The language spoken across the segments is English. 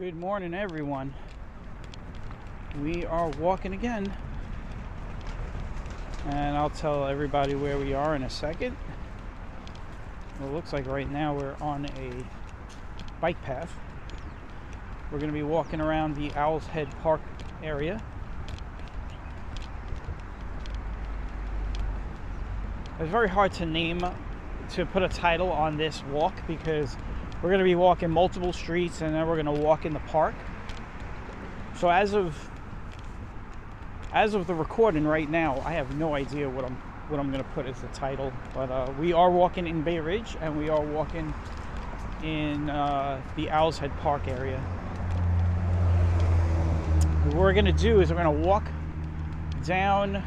Good morning, everyone. We are walking again, and I'll tell everybody where we are in a second. Well, it looks like right now we're on a bike path. We're going to be walking around the Owl's Head Park area. It's very hard to put a title on this walk because we're going to be walking multiple streets and then we're going to walk in the park. So as of the recording right now, I have no idea what I'm going to put as the title. But we are walking in Bay Ridge and we are walking in the Owl's Head Park area. What we're going to do is we're going to walk down.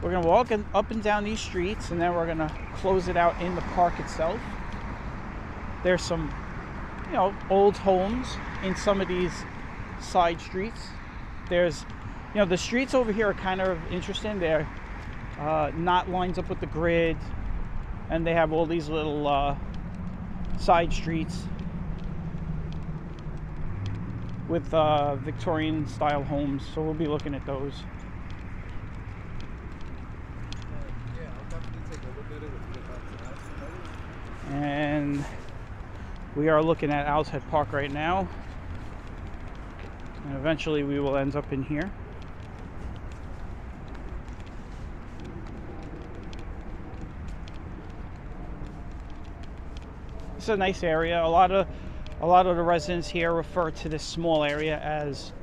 We're going to walk up and down these streets, and then we're going to close it out in the park itself. There's some, old homes in some of these side streets. There's, the streets over here are kind of interesting. They're not lined up with the grid, and they have all these little side streets with Victorian style homes. So we'll be looking at those. And we are looking at Owl's Head Park right now, and eventually we will end up in here. It's a nice area. A lot of the residents here refer to this small area as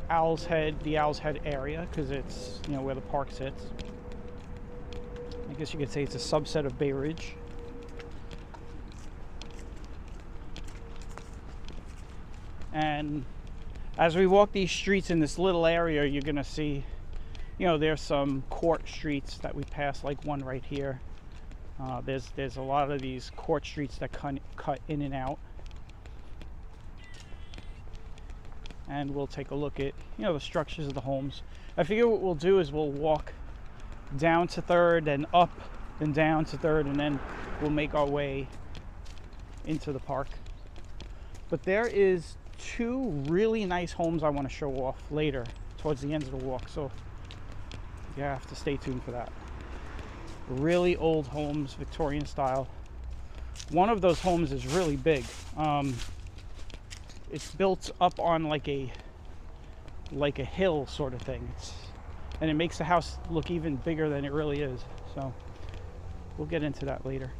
Owl's Head, the Owl's Head area, because it's where the park sits. I guess you could say it's a subset of Bay Ridge. And as we walk these streets in this little area, you're going to see, there's some court streets that we pass, like one right here. There's a lot of these court streets that cut in and out. And we'll take a look at, the structures of the homes. I figure what we'll do is we'll walk down to 3rd and up and down to 3rd, and then we'll make our way into the park. But there is 2 really nice homes I want to show off later towards the end of the walk, so you have to stay tuned for that. Really old homes, Victorian style. One of those homes is really big. It's built up on like a hill sort of thing. And it makes the house look even bigger than it really is. So we'll get into that later.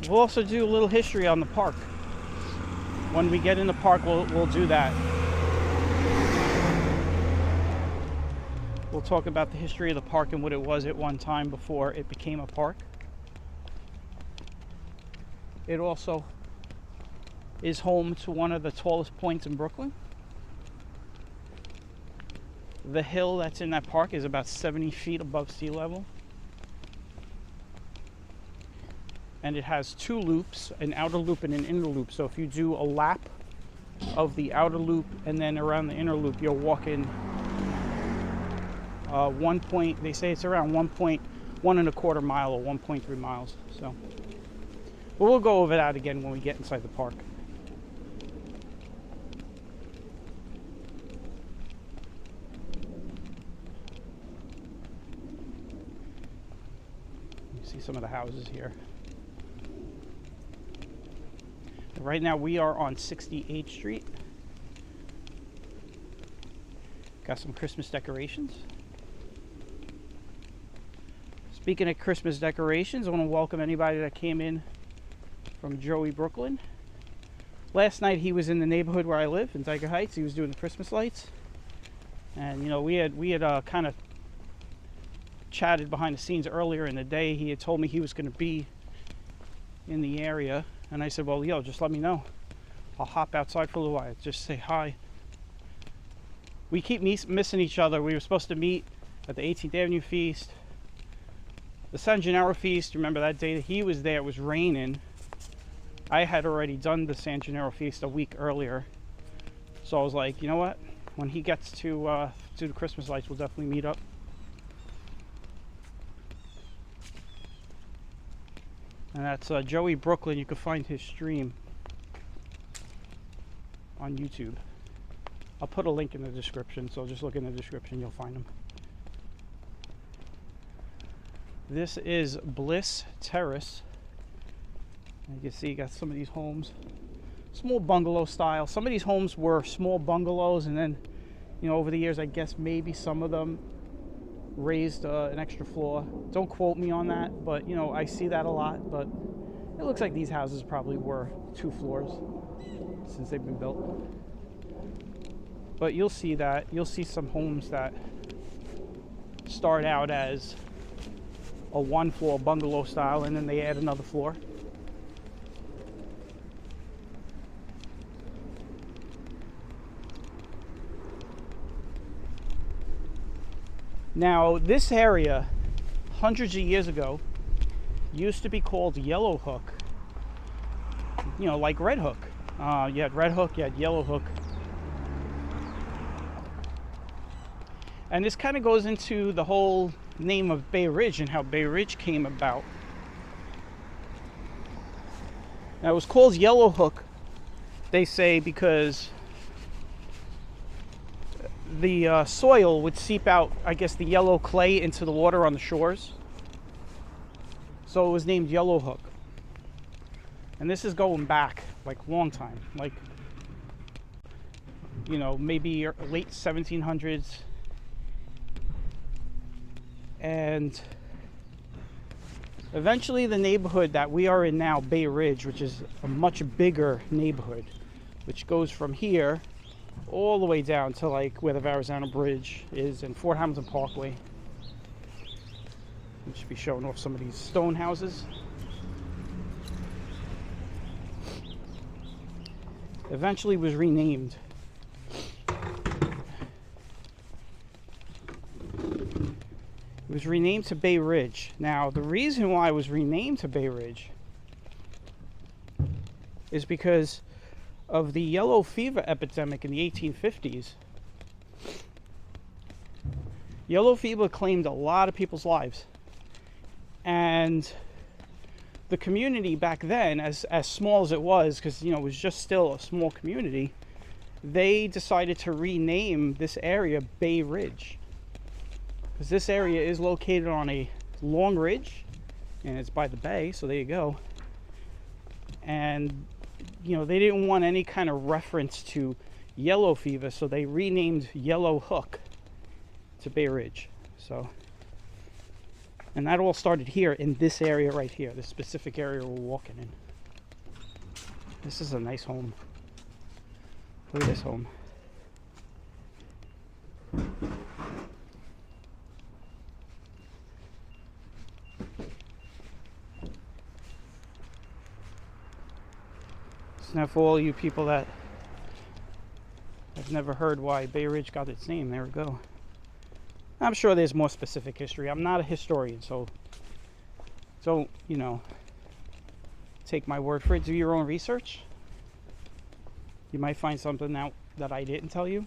We'll also do a little history on the park. When we get in the park, we'll do that. We'll talk about the history of the park and what it was at one time before it became a park. It also is home to one of the tallest points in Brooklyn. The hill that's in that park is about 70 feet above sea level. And it has 2 loops, an outer loop and an inner loop. So if you do a lap of the outer loop and then around the inner loop, you're walking they say it's around 1.125 mile or 1.3 miles. So we'll go over that again when we get inside the park. You see some of the houses here. Right now we are on 68th Street. Got some Christmas decorations. Speaking of Christmas decorations, I want to welcome anybody that came in from Joey, Brooklyn. Last night he was in the neighborhood where I live in Tiger Heights. He was doing the Christmas lights. And we had kind of chatted behind the scenes earlier in the day. He had told me he was going to be in the area. And I said, well, just let me know. I'll hop outside for a little while. Just say hi. We keep missing each other. We were supposed to meet at the 18th Avenue Feast. The San Gennaro Feast, remember that day that he was there, it was raining. I had already done the San Gennaro feast a week earlier, so I was like, you know what? When he gets to do the Christmas lights, we'll definitely meet up. And that's Joey Brooklyn. You can find his stream on YouTube. I'll put a link in the description, so just look in the description, you'll find him. This is Bliss Terrace. You can see you got some of these homes, small bungalow style. Some of these homes were small bungalows, and then, you know, over the years, I guess maybe some of them raised an extra floor. Don't quote me on that, but you know, I see that a lot. But it looks like these houses probably were 2 floors since they've been built. But you'll see that. You'll see some homes that start out as a 1-floor bungalow style, and then they add another floor. Now, this area, hundreds of years ago, used to be called Yellow Hook. You know, like Red Hook. You had Red Hook, you had Yellow Hook. And this kind of goes into the whole name of Bay Ridge and how Bay Ridge came about. Now, it was called Yellow Hook, they say, because the soil would seep out, I guess, the yellow clay into the water on the shores. So it was named Yellow Hook. And this is going back, like, long time. Like, you know, maybe late 1700s. And eventually the neighborhood that we are in now, Bay Ridge, which is a much bigger neighborhood, which goes from here all the way down to like where the Verrazano Bridge is and Fort Hamilton Parkway. We should be showing off some of these stone houses. Eventually was renamed. It was renamed to Bay Ridge. Now, the reason why it was renamed to Bay Ridge is because of the yellow fever epidemic in the 1850s. Yellow fever claimed a lot of people's lives. And the community back then, as small as it was, because, you know, it was just still a small community, they decided to rename this area Bay Ridge. Because this area is located on a long ridge, and it's by the bay, so there you go. And, you know, they didn't want any kind of reference to yellow fever, so they renamed Yellow Hook to Bay Ridge. So, and that all started here in this area right here, this specific area we're walking in. This is a nice home. Look at this home. Now, for all you people that have never heard why Bay Ridge got its name, there we go. I'm sure there's more specific history. I'm not a historian, so don't, you know, take my word for it. Do your own research. You might find something out that I didn't tell you.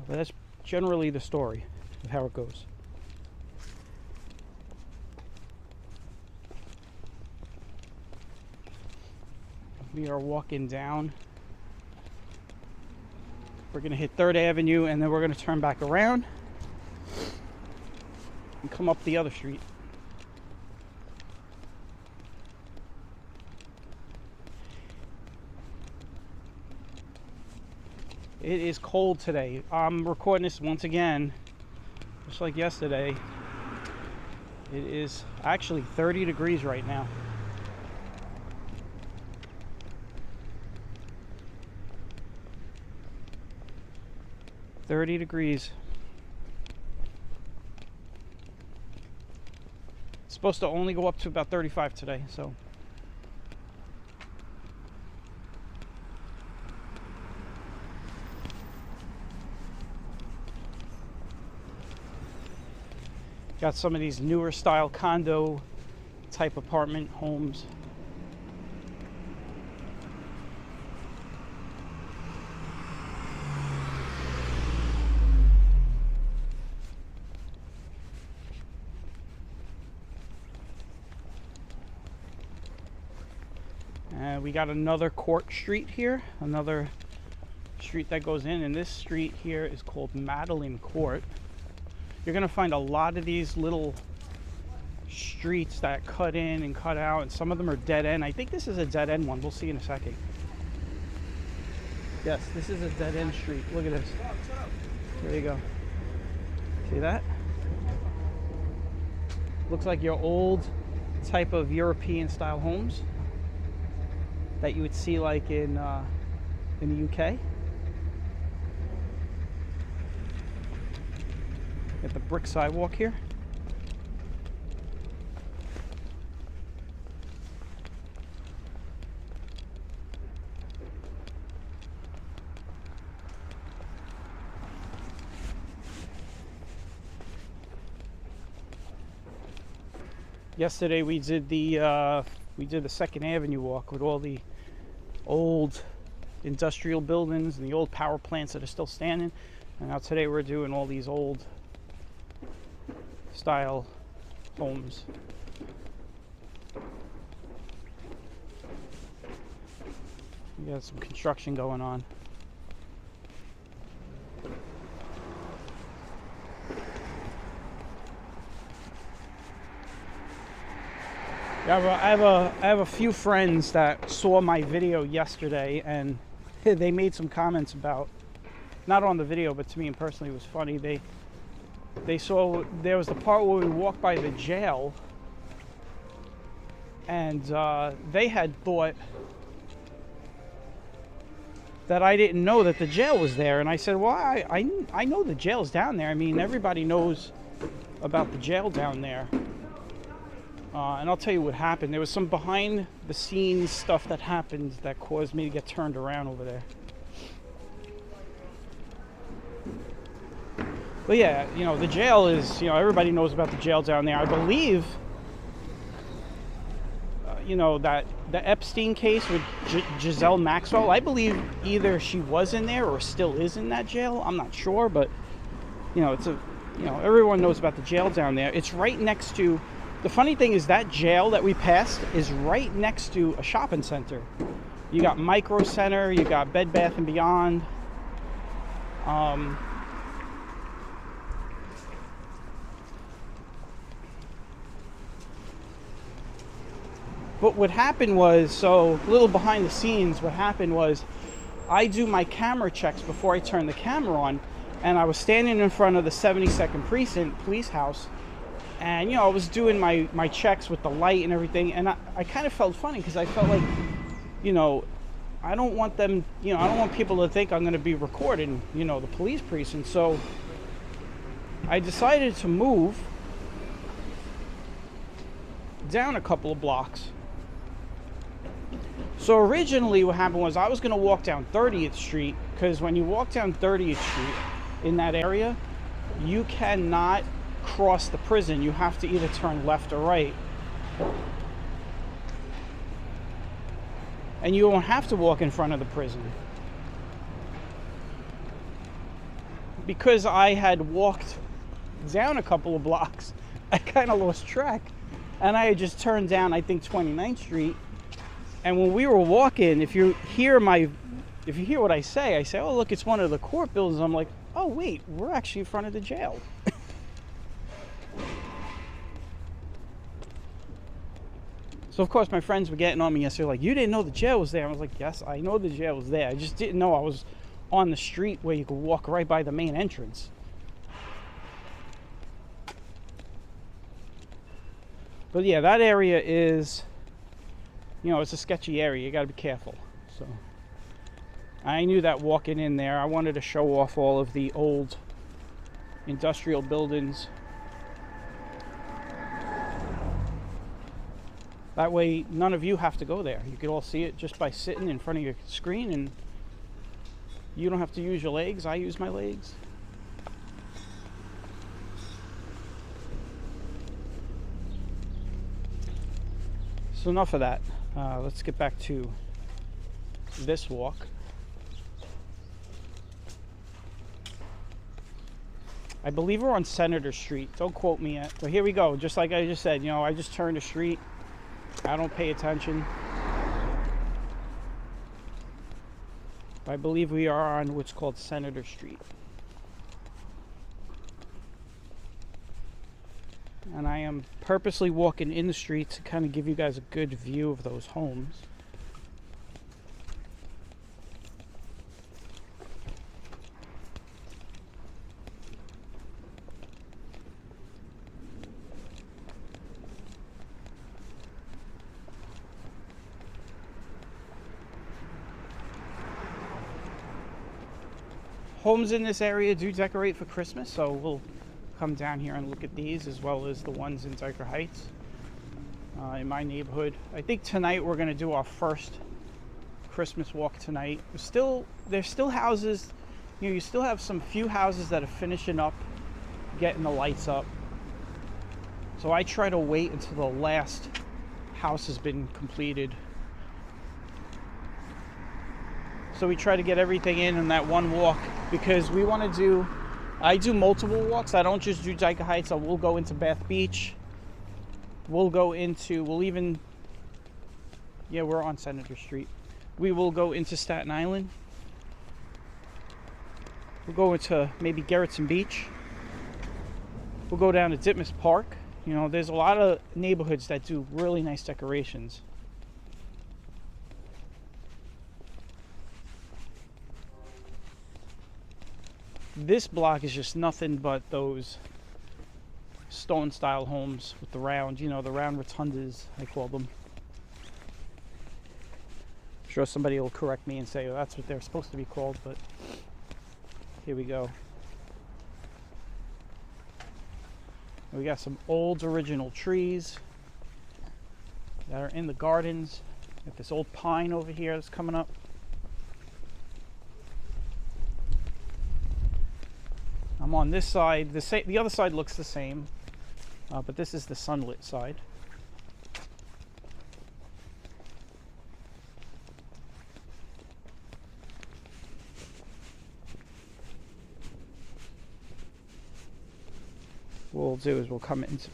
But that's generally the story of how it goes. We are walking down. We're going to hit 3rd Avenue, and then we're going to turn back around and come up the other street. It is cold today. I'm recording this once again, just like yesterday. It is actually 30 degrees right now. $30. It's supposed to only go up to about 35 today, so. Got some of these newer style condo type apartment homes. We got another Court Street here, another street that goes in, and this street here is called Madeline Court. You're gonna find a lot of these little streets that cut in and cut out, and some of them are dead end. I think this is a dead end one. We'll see in a second. Yes, this is a dead end street. Look at this. There you go. See that? Looks like your old type of European style homes that you would see like in the UK. Got the brick sidewalk here. Yesterday we did the 2nd Avenue walk with all the old industrial buildings and the old power plants that are still standing. And now today we're doing all these old style homes. We got some construction going on. I have a few friends that saw my video yesterday, and they made some comments about, not on the video, but to me personally it was funny. They saw there was the part where we walked by the jail, and they had thought that I didn't know that the jail was there, and I said, well, I know the jail's down there. I mean, everybody knows about the jail down there. And I'll tell you what happened. There was some behind the scenes stuff that happened that caused me to get turned around over there. But yeah, you know, the jail is, you know, everybody knows about the jail down there. I believe, you know, that the Epstein case with Giselle Maxwell, I believe either she was in there or still is in that jail. I'm not sure, but, you know, everyone knows about the jail down there. It's right next to, the funny thing is that jail that we passed is right next to a shopping center. You got Micro Center, you got Bed Bath & Beyond. But what happened was, so a little behind the scenes, what happened was I do my camera checks before I turn the camera on, and I was standing in front of the 72nd Precinct Police House, and, you know, I was doing my checks with the light and everything, and I kind of felt funny because I felt like, you know, I don't want them, you know, I don't want people to think I'm going to be recording, you know, the police precinct. So I decided to move down a couple of blocks. So originally what happened was I was going to walk down 30th Street, because when you walk down 30th Street in that area, you cannot cross the prison. You have to either turn left or right. And you won't have to walk in front of the prison. Because I had walked down a couple of blocks, I kind of lost track. And I had just turned down, I think, 29th Street. And when we were walking, if you hear what I say, oh, look, it's one of the court buildings. I'm like, oh, wait, we're actually in front of the jail. So, of course, my friends were getting on me yesterday, like, you didn't know the jail was there. I was like, yes, I know the jail was there. I just didn't know I was on the street where you could walk right by the main entrance. But, yeah, that area is, you know, it's a sketchy area. You got to be careful. So, I knew that walking in there. I wanted to show off all of the old industrial buildings. That way, none of you have to go there. You can all see it just by sitting in front of your screen, and you don't have to use your legs. I use my legs. So enough of that. Let's get back to this walk. I believe we're on Senator Street. Don't quote me yet. But here we go. Just like I just said, you know, I just turned a street. I don't pay attention. I believe we are on what's called Senator Street. And I am purposely walking in the street to kind of give you guys a good view of those homes. Homes in this area do decorate for Christmas, so we'll come down here and look at these as well as the ones in Dyker Heights in my neighborhood. I think tonight we're going to do our first Christmas walk tonight. There's still houses, you still have some few houses that are finishing up, getting the lights up. So I try to wait until the last house has been completed. So we try to get everything in that one walk because we want to do, I do multiple walks. I don't just do Dyker Heights. We'll go into Bath Beach. We're on Senator Street. We will go into Staten Island. We'll go into maybe Gerritsen Beach. We'll go down to Ditmas Park. You know, there's a lot of neighborhoods that do really nice decorations. This block is just nothing but those stone style homes with the round, the round rotundas, I call them. I'm sure somebody will correct me and say, oh, that's what they're supposed to be called, but here we go. We got some old original trees that are in the gardens. Got this old pine over here that's coming up. I'm on this side. The other side looks the same, but this is the sunlit side. What we'll do is we'll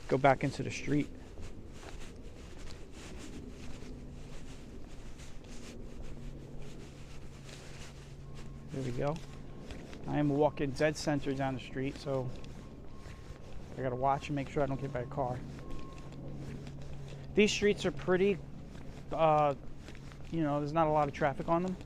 go back into the street. There we go. I am walking dead center down the street, so I gotta watch and make sure I don't get by a car. These streets are pretty, there's not a lot of traffic on them.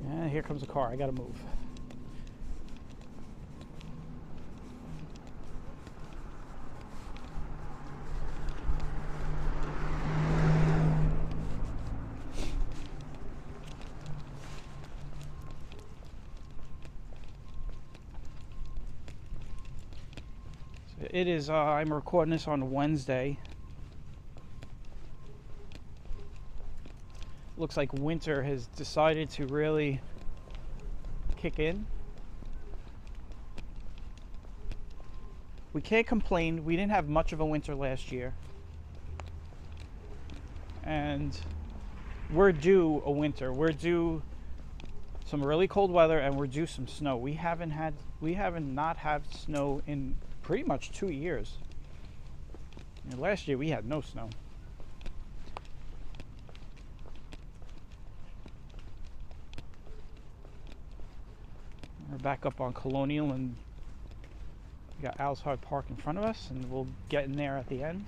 Yeah, here comes a car. I gotta move. It is, I'm recording this on Wednesday. Looks like winter has decided to really kick in. We can't complain. We didn't have much of a winter last year. And we're due a winter. We're due some really cold weather and we're due some snow. We haven't not had snow in pretty much 2 years. Last year we had no snow. We're back up on Colonial and we got Alshard Park in front of us, and we'll get in there at the end.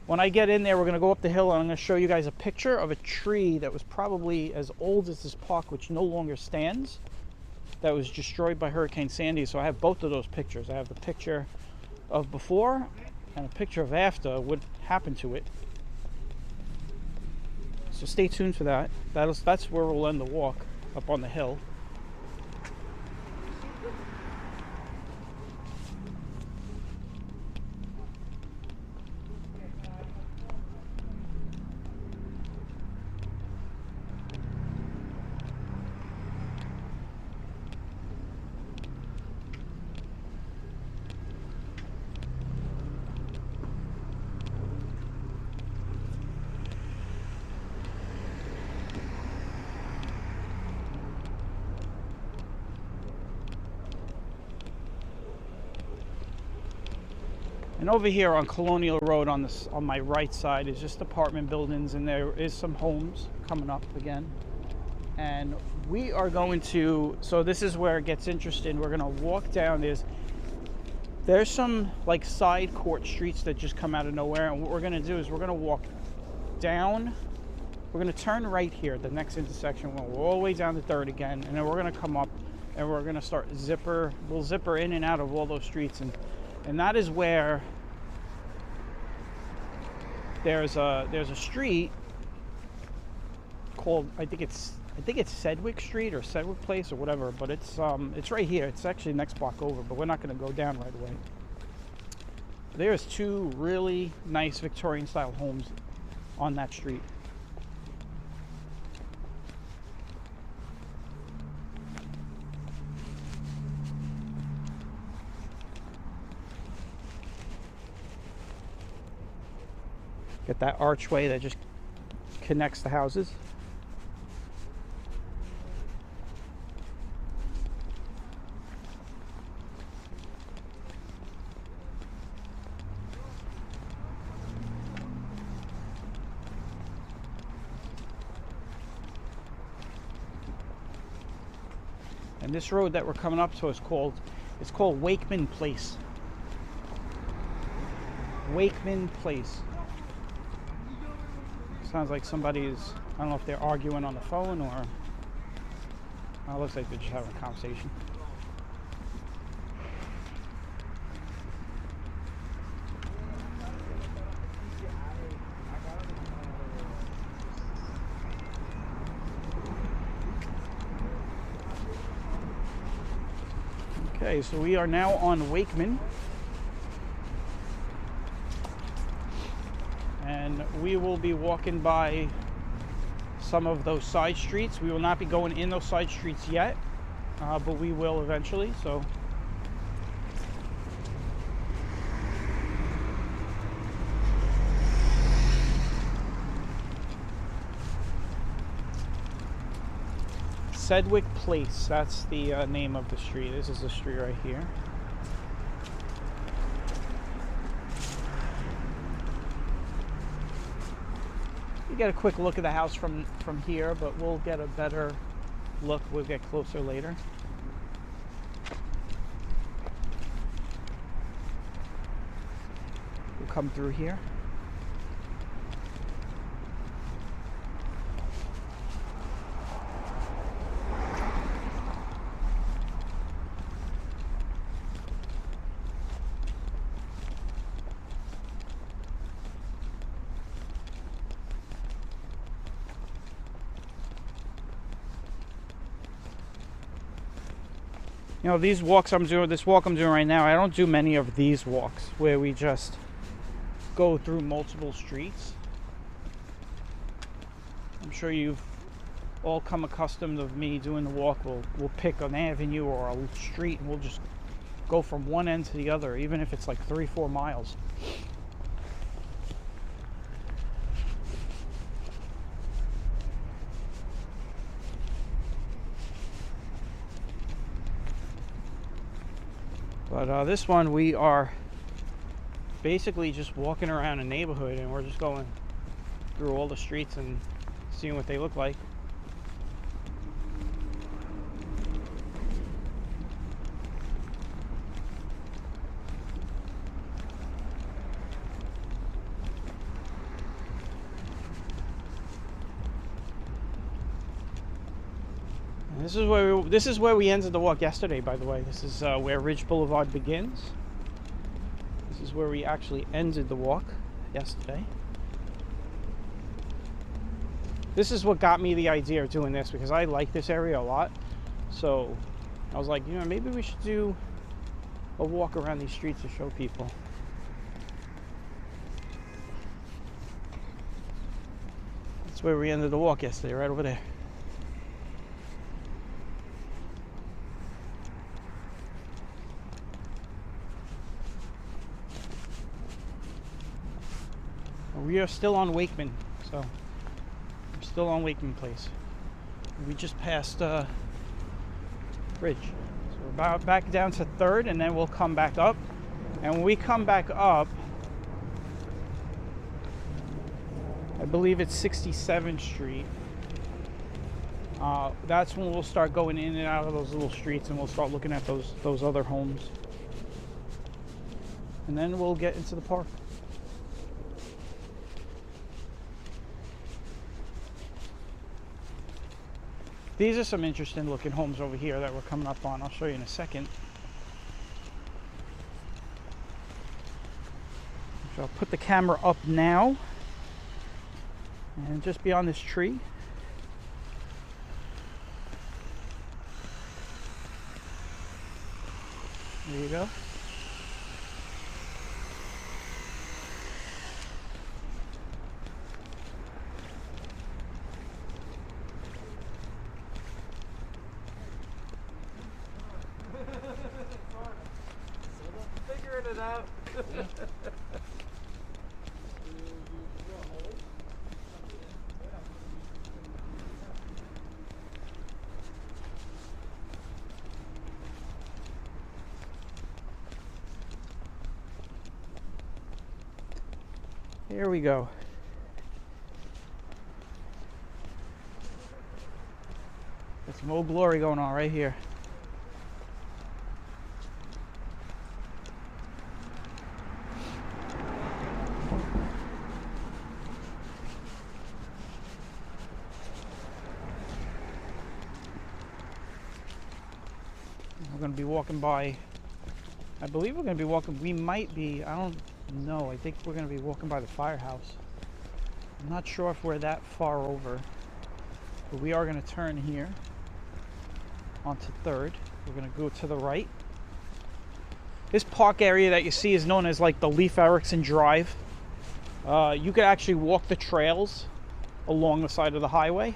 When I get in there, we're going to go up the hill and I'm going to show you guys a picture of a tree that was probably as old as this park, which no longer stands, that was destroyed by Hurricane Sandy. So I have both of those pictures. I have the picture of before and a picture of after what happened to it. So stay tuned for that. That's where we'll end the walk, up on the hill. And over here on Colonial Road on my right side is just apartment buildings, and there is some homes coming up again. And we are going to, so this is where it gets interesting. We're going to walk down. There's some like side court streets that just come out of nowhere, and what we're going to do is we're going to walk down. We're going to turn right here, the next intersection. We'll go all the way down to 3rd again, and then we're going to come up and we're going to start we'll zipper in and out of all those streets, and that is where there's a street called, I think it's Sedgwick Street or Sedgwick Place or whatever, but it's right here. It's actually next block over, but we're not going to go down right away. There's 2 really nice Victorian style homes on that street. Get that archway that just connects the houses. And this road that we're coming up to is called Wakeman Place. Wakeman Place. Sounds like somebody's, I don't know if they're arguing on the phone or, it looks like they're just having a conversation. Okay, so we are now on Wakeman. And we will be walking by some of those side streets. We will not be going in those side streets yet, but we will eventually. So Sedgwick Place, that's the name of the street. This is the street right here. Get a quick look at the house from here, but we'll get a better look. We'll get closer later. We'll come through here. You know, these walks this walk I'm doing right now, I don't do many of these walks where we just go through multiple streets. I'm sure you've all come accustomed of me doing the walk. We'll pick an avenue or a street and we'll just go from one end to the other, even if it's like 3-4 miles. But this one, we are basically just walking around a neighborhood and we're just going through all the streets and seeing what they look like. This is where we ended the walk yesterday, by the way. This is where Ridge Boulevard begins. This is where we actually ended the walk yesterday. This is what got me the idea of doing this, because I like this area a lot. So I was like, you know, maybe we should do a walk around these streets to show people. That's where we ended the walk yesterday, right over there. We are still on Wakeman, so we're still on Wakeman Place. We just passed Bridge, so we're about back down to 3rd, and then we'll come back up, And when we come back up, I believe it's 67th Street. That's when we'll start going in and out of those little streets, and we'll start looking at those other homes. And then we'll get into the park. These are some interesting looking homes over here that we're coming up on. I'll show you in a second. So I'll put the camera up now. And just beyond this tree. There you go. Figuring it out. Here we go. Got some Old Glory going on right here. We're going to be walking by, I believe we're going to be walking, we might be, I don't know, I think we're going to be walking by the firehouse. I'm not sure if we're that far over, but we are going to turn here onto 3rd. We're going to go to the right. This park area that you see is known as like the Leif Erikson Drive. You could actually walk the trails along the side of the highway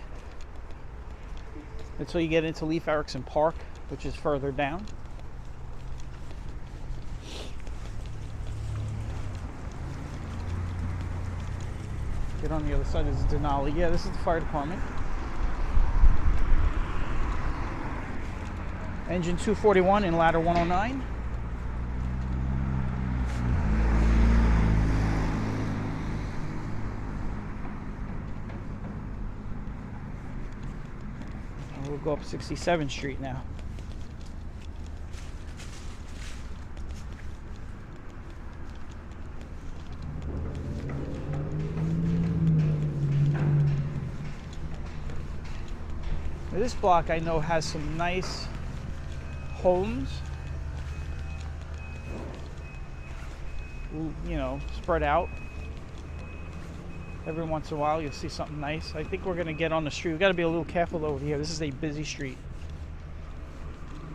until you get into Leif Erikson Park, which is further down. Get on the other side is Denali. Yeah, this is the fire department. Engine 241 and ladder 109. And we'll go up 67th Street now. This block I know has some nice homes, you know, spread out. Every once in a while you'll see something nice. I think we're going to get on the street. We've got to be a little careful over here. This is a busy street.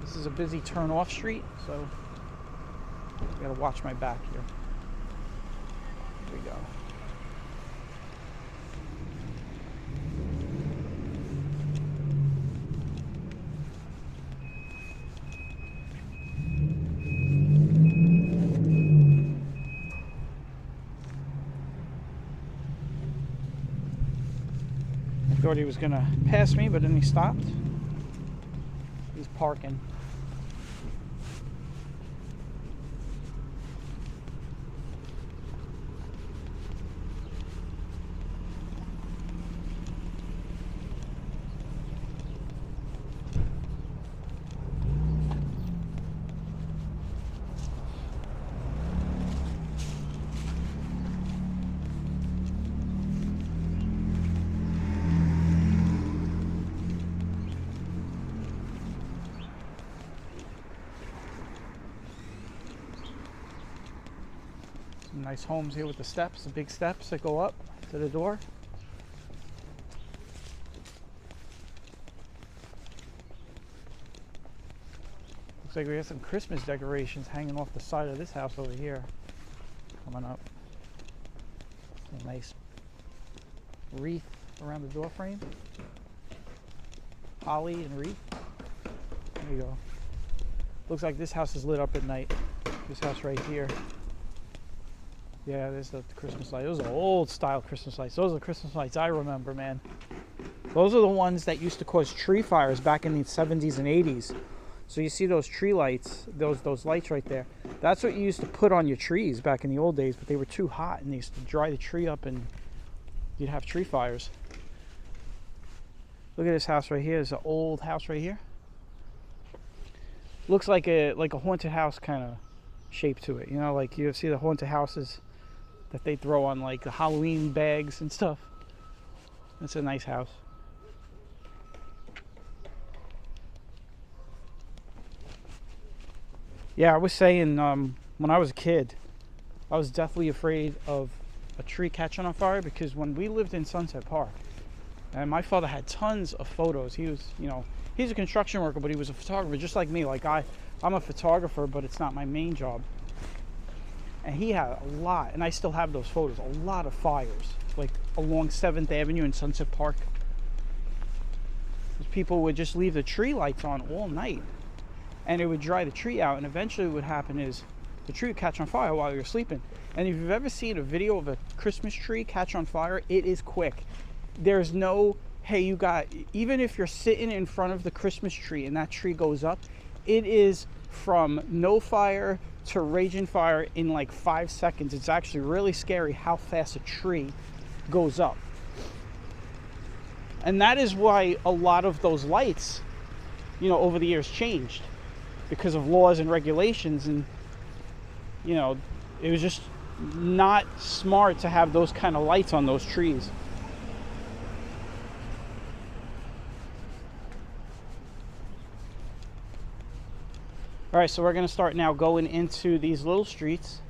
This is a busy turn-off street, so I got to watch my back here. Here we go. Thought he was gonna pass me, but then he stopped. He's parking. Nice homes here with the steps, the big steps that go up to the door. Looks like we have some Christmas decorations hanging off the side of this house over here. Coming up. A nice wreath around the door frame. Holly and wreath. There you go. Looks like this house is lit up at night. This house right here. Yeah, there's the Christmas lights. Those are old style Christmas lights. Those are the Christmas lights I remember, man. Those are the ones that used to cause tree fires back in the 70s and 80s. So you see those tree lights, those lights right there. That's what you used to put on your trees back in the old days, but they were too hot and they used to dry the tree up and you'd have tree fires. Look at this house right here. It's an old house right here. Looks like a haunted house kind of shape to it. You know, like you see the haunted houses that they throw on like the Halloween bags and stuff. That's a nice house. Yeah, I was saying when I was a kid, I was deathly afraid of a tree catching on fire because when we lived in Sunset Park, and my father had tons of photos. He was, you know, he's a construction worker, but he was a photographer just like me. Like I'm a photographer, but it's not my main job. And he had a lot, and I still have those photos, a lot of fires, like along 7th Avenue in Sunset Park. People would just leave the tree lights on all night, and it would dry the tree out, and eventually what would happen is the tree would catch on fire while you're sleeping. And if you've ever seen a video of a Christmas tree catch on fire, it is quick. There's no, hey, you got, even if you're sitting in front of the Christmas tree and that tree goes up, it is from no fire to raging fire in like 5 seconds. It's actually really scary how fast a tree goes up. And that is why a lot of those lights, you know, over the years changed because of laws and regulations. And, you know, it was just not smart to have those kind of lights on those trees. All right, so we're going to start now going into these little streets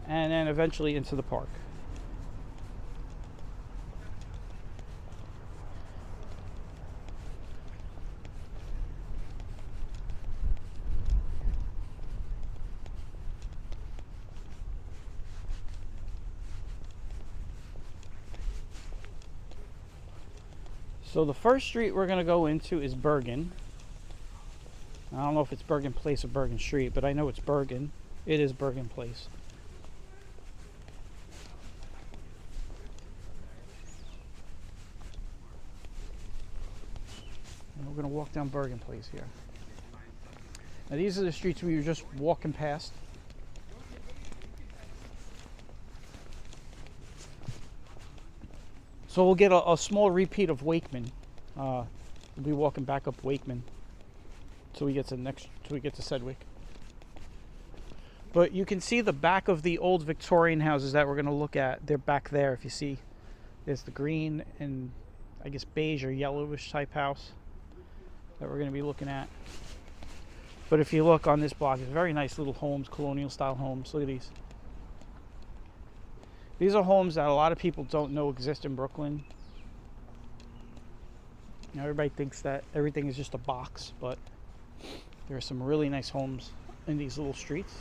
and then eventually into the park. So the first street we're going to go into is Bergen. I don't know if it's Bergen Place or Bergen Street, but I know it's Bergen. It is Bergen Place. And we're going to walk down Bergen Place here. Now these are the streets we were just walking past. So we'll get a small repeat of Wakeman. We'll be walking back up Wakeman till we get to Sedgwick. But you can see the back of the old Victorian houses that we're going to look at. They're back there. If you see, there's the green and I guess beige or yellowish type house that we're going to be looking at. But if you look on this block, it's very nice little homes, colonial style homes. Look at these. These are homes that a lot of people don't know exist in Brooklyn. You know, everybody thinks that everything is just a box, but there are some really nice homes in these little streets.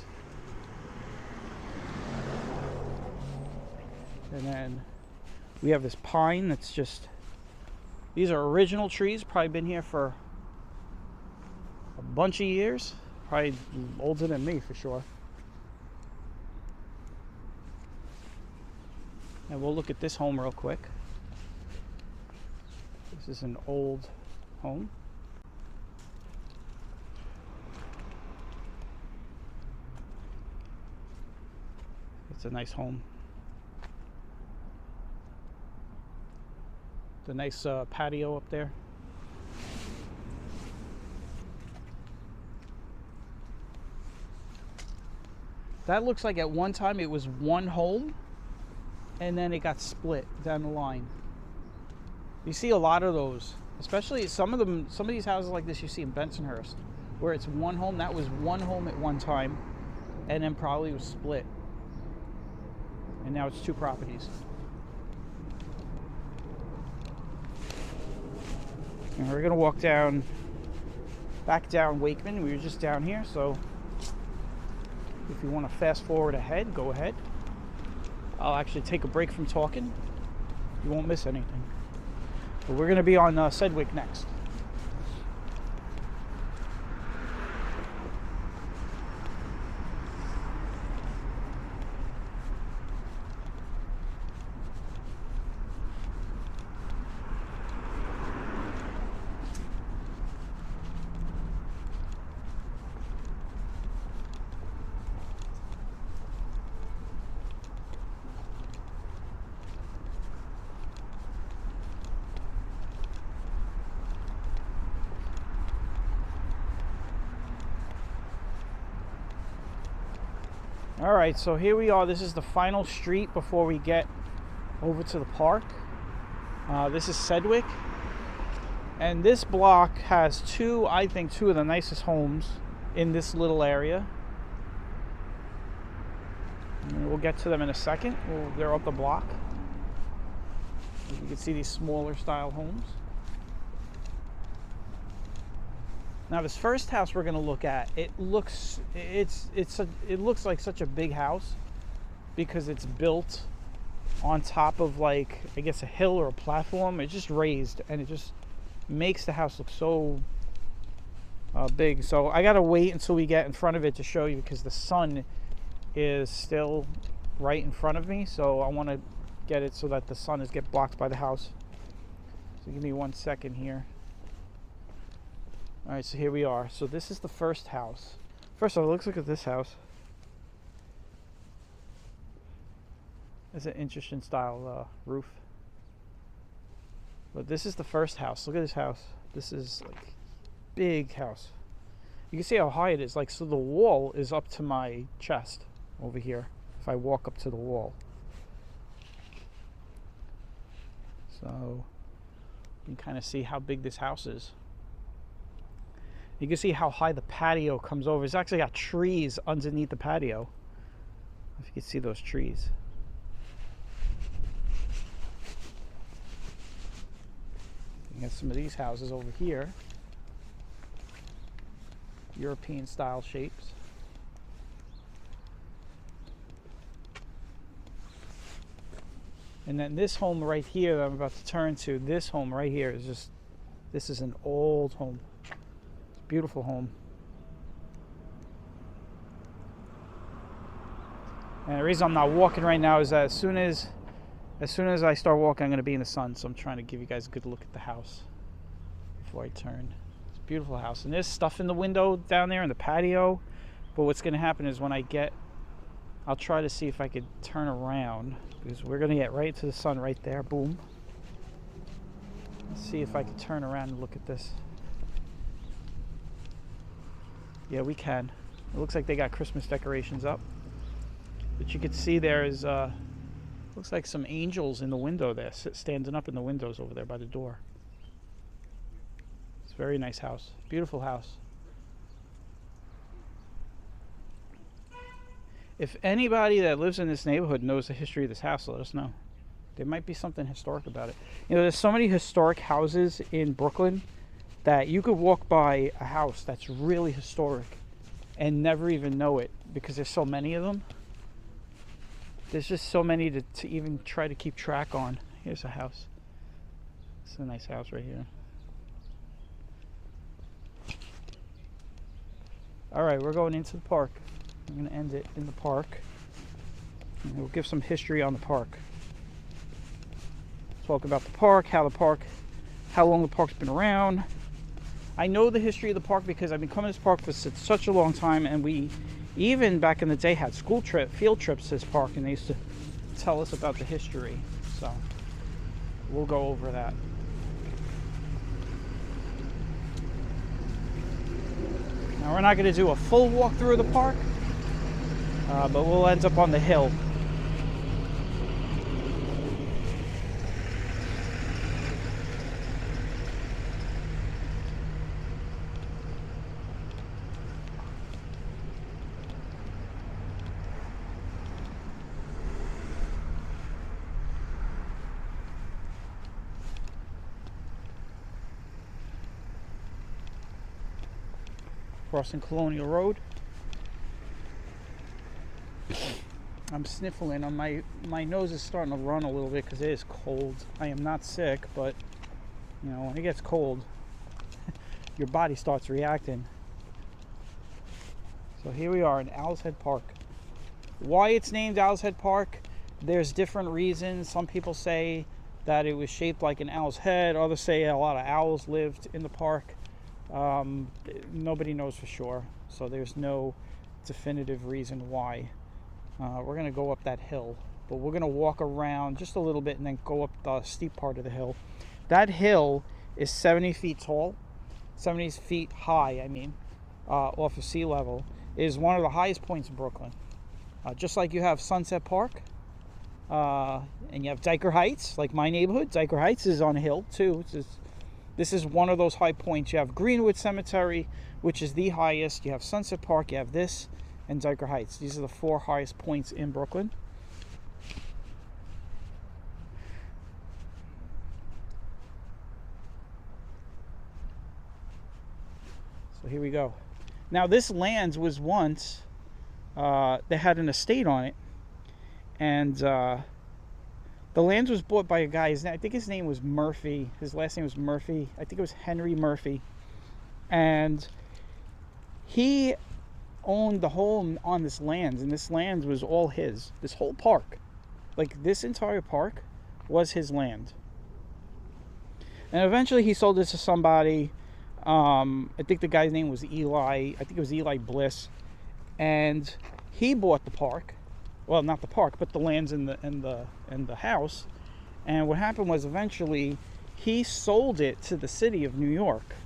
And then we have this pine that's just, these are original trees, probably been here for a bunch of years, probably older than me for sure. And we'll look at this home real quick. This is an old home. It's a nice home. The nice patio up there. That looks like at one time it was one home and then it got split down the line. You see a lot of those, especially some of these houses like this you see in Bensonhurst, where it's one home. That was one home at one time and then probably was split. And now it's two properties. And we're gonna walk back down Wakeman. We were just down here, so if you want to fast forward ahead, go ahead. I'll actually take a break from talking. You won't miss anything. But we're gonna be on Sedgwick next. All right, so here we are. This is the final street before we get over to the park. This is Sedgwick. And this block has I think two of the nicest homes in this little area. And we'll get to them in a second. They're up the block. You can see these smaller style homes. Now this first house we're going to look at, it looks like such a big house because it's built on top of, like, I guess a hill or a platform. It's just raised, and it just makes the house look so big. So I got to wait until we get in front of it to show you because the sun is still right in front of me. So I want to get it so that the sun is get blocked by the house. So give me 1 second here. All right, so here we are. So this is the first house. First of all, let's look at this house. It's an interesting style roof. But this is the first house. Look at this house. This is like big house. You can see how high it is. Like, so the wall is up to my chest over here. If I walk up to the wall. So you can kind of see how big this house is. You can see how high the patio comes over. It's actually got trees underneath the patio. If you can see those trees. You got some of these houses over here. European style shapes. And then this home right here that I'm about to turn to, this home right here is just, this is an old home. Beautiful home. And the reason I'm not walking right now is that as soon as I start walking, I'm going to be in the sun. So I'm trying to give you guys a good look at the house before I turn. It's a beautiful house. And there's stuff in the window down there in the patio. But what's going to happen is when I'll try to see if I could turn around because we're going to get right to the sun right there. Boom. Let's see if I can turn around and look at this. Yeah, we can. It looks like they got Christmas decorations up. But you can see there is, looks like some angels in the window there, standing up in the windows over there by the door. It's a very nice house. Beautiful house. If anybody that lives in this neighborhood knows the history of this house, let us know. There might be something historic about it. You know, there's so many historic houses in Brooklyn that you could walk by a house that's really historic and never even know it because there's so many of them. There's just so many to even try to keep track on. Here's a house. It's a nice house right here. All right, we're going into the park. I'm going to end it in the park. And we'll give some history on the park. Talk about the park, how long the park's been around. I know the history of the park because I've been coming to this park for such a long time, and we even back in the day had field trips to this park, and they used to tell us about the history. So we'll go over that. Now we're not going to do a full walkthrough of the park, but we'll end up on the hill. Crossing Colonial Road. I'm sniffling on my nose is starting to run a little bit because it is cold. I am not sick, but you know, when it gets cold, your body starts reacting. So here we are in Owl's Head Park. Why it's named Owl's Head Park, there's different reasons. Some people say that it was shaped like an owl's head. Others say a lot of owls lived in the park. Nobody knows for sure, so there's no definitive reason why. We're going to go up that hill, but we're going to walk around just a little bit and then go up the steep part of the hill. That hill is 70 feet tall, 70 feet high, I mean, off of sea level. It is one of the highest points in Brooklyn. Just like you have Sunset Park, and you have Dyker Heights, like my neighborhood. Dyker Heights is on a hill too. This is one of those high points. You have Greenwood Cemetery, which is the highest. You have Sunset Park, you have this, and Dyker Heights. These are the 4 highest points in Brooklyn. So here we go. Now this land was once, they had an estate on it, and the land was bought by a guy, I think his name was Murphy. His last name was Murphy. I think it was Henry Murphy. And he owned the home on this land, and this land was all his. This whole park, like this entire park, was his land. And eventually he sold it to somebody. I think the guy's name was Eli. I think it was Eli Bliss. And he bought the park. Well, not the park, but the lands in the house. And what happened was eventually he sold it to the city of New York.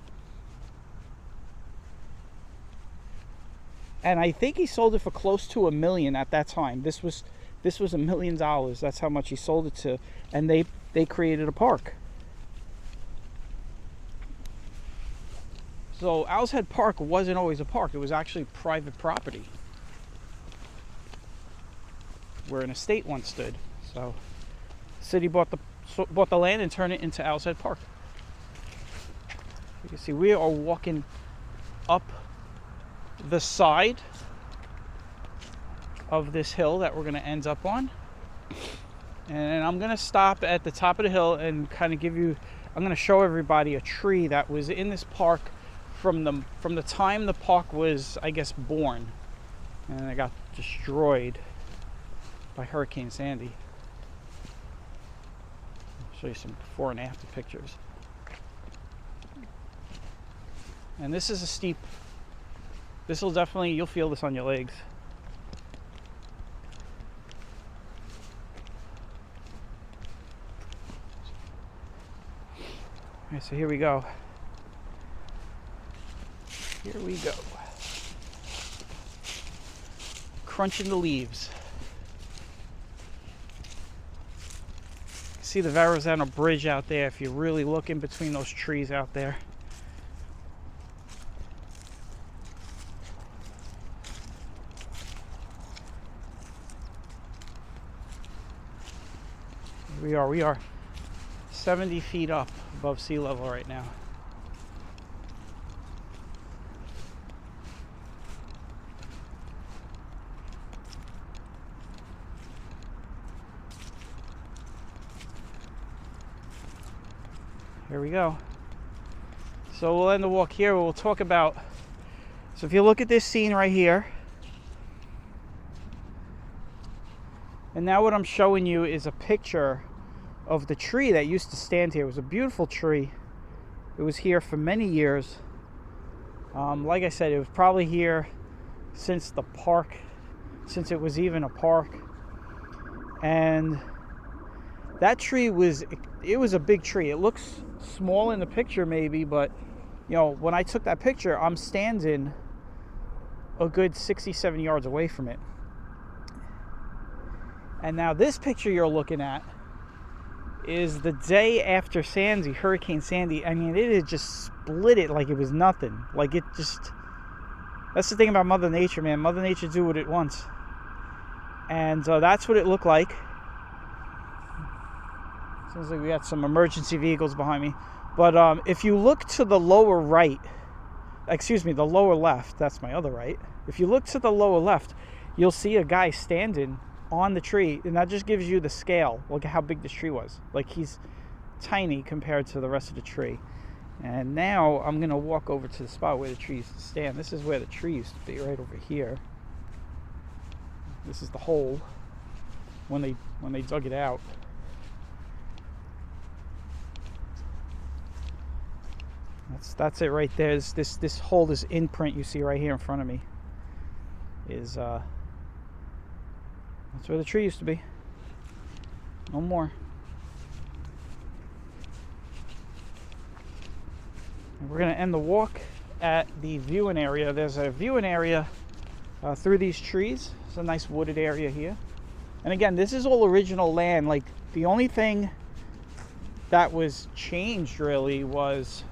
And I think he sold it for close to $1 million at that time. This was $1 million. That's how much he sold it to, and they created a park. So Owl's Head Park wasn't always a park. It was actually private property, where an estate once stood. So the city bought the land and turned it into Owl's Head Park. You can see we are walking up the side of this hill that we're going to end up on. And I'm going to stop at the top of the hill and kind of I'm going to show everybody a tree that was in this park from the time the park was, I guess, born. And it got destroyed by Hurricane Sandy. I'll show you some before and after pictures. And this is a steep, you'll feel this on your legs. Okay, so here we go. Here we go. Crunching the leaves. See the Verrazano Bridge out there if you really look in between those trees out there. We are 70 feet up above sea level right now. Here we go. So we'll end the walk here. We'll talk about, so if you look at this scene right here, and now what I'm showing you is a picture of the tree that used to stand here. It was a beautiful tree. It was here for many years. Like I said, it was probably here since the park, since it was even a park. And that tree it was a big tree. It looks small in the picture maybe, but you know, when I took that picture, I'm standing a good 67 yards away from it. And now this picture you're looking at is the day after Sandy, Hurricane Sandy. I mean, it had just split it like it was nothing. Like it just, that's the thing about Mother Nature, man. Mother Nature do what it wants. And that's what it looked like. Sounds like we got some emergency vehicles behind me. But if you look to the lower right, the lower left, that's my other right. If you look to the lower left, you'll see a guy standing on the tree, and that just gives you the scale. Look at how big this tree was. Like, he's tiny compared to the rest of the tree. And now I'm going to walk over to the spot where the tree used to stand. This is where the tree used to be, right over here. This is the hole when they dug it out. That's it right there. This hole, this imprint you see right here in front of me is that's where the tree used to be. No more. And we're going to end the walk at the viewing area. There's a viewing area through these trees. It's a nice wooded area here. And again, this is all original land. Like, the only thing that was changed really was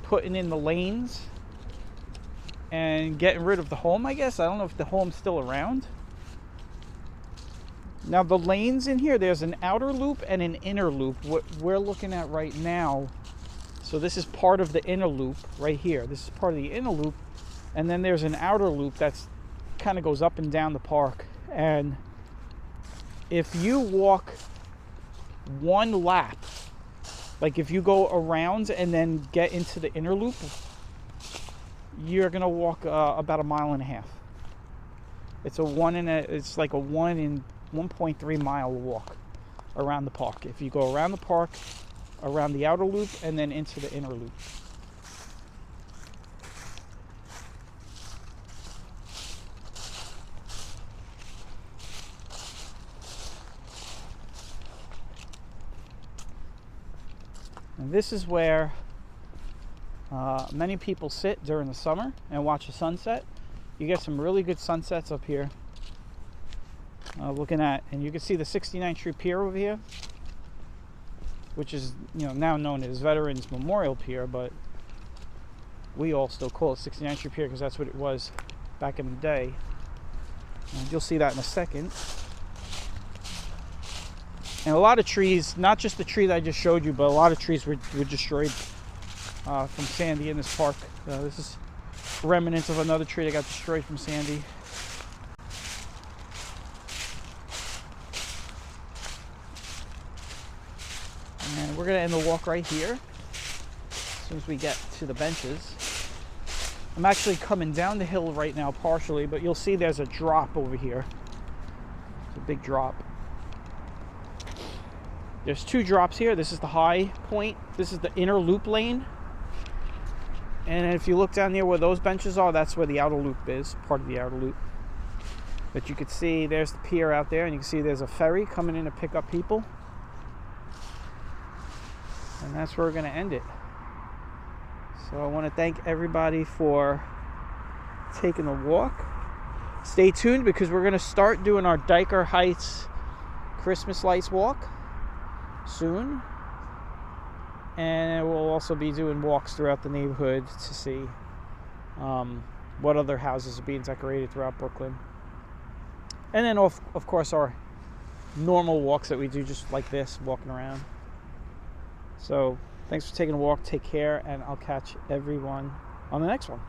putting in the lanes and getting rid of the home, I guess. I don't know if the home's still around. Now the lanes in here, there's an outer loop and an inner loop. What we're looking at right now, so this is part of the inner loop right here. This is part of the inner loop, and then there's an outer loop that's kind of goes up and down the park. And if you walk one lap, like if you go around and then get into the inner loop, you're gonna walk about 1.5 miles. It's like a 1.3 mile walk around the park. If you go around the park, around the outer loop, and then into the inner loop. And this is where many people sit during the summer and watch the sunset. You get some really good sunsets up here. Looking at, and you can see the 69th Street Pier over here, which is, now known as Veterans Memorial Pier, but we all still call it 69th Street Pier because that's what it was back in the day. And you'll see that in a second. And a lot of trees, not just the tree that I just showed you, but a lot of trees were destroyed from Sandy in this park. This is remnants of another tree that got destroyed from Sandy. And we're going to end the walk right here as soon as we get to the benches. I'm actually coming down the hill right now partially, but you'll see there's a drop over here. It's a big drop. There's 2 drops here. This is the high point. This is the inner loop lane. And if you look down there where those benches are, that's where the outer loop is, part of the outer loop. But you can see there's the pier out there, and you can see there's a ferry coming in to pick up people. And that's where we're going to end it. So I want to thank everybody for taking the walk. Stay tuned because we're going to start doing our Dyker Heights Christmas lights walk soon. And we'll also be doing walks throughout the neighborhood to see what other houses are being decorated throughout Brooklyn. And then, of course, our normal walks that we do just like this, walking around. So, thanks for taking a walk. Take care, and I'll catch everyone on the next one.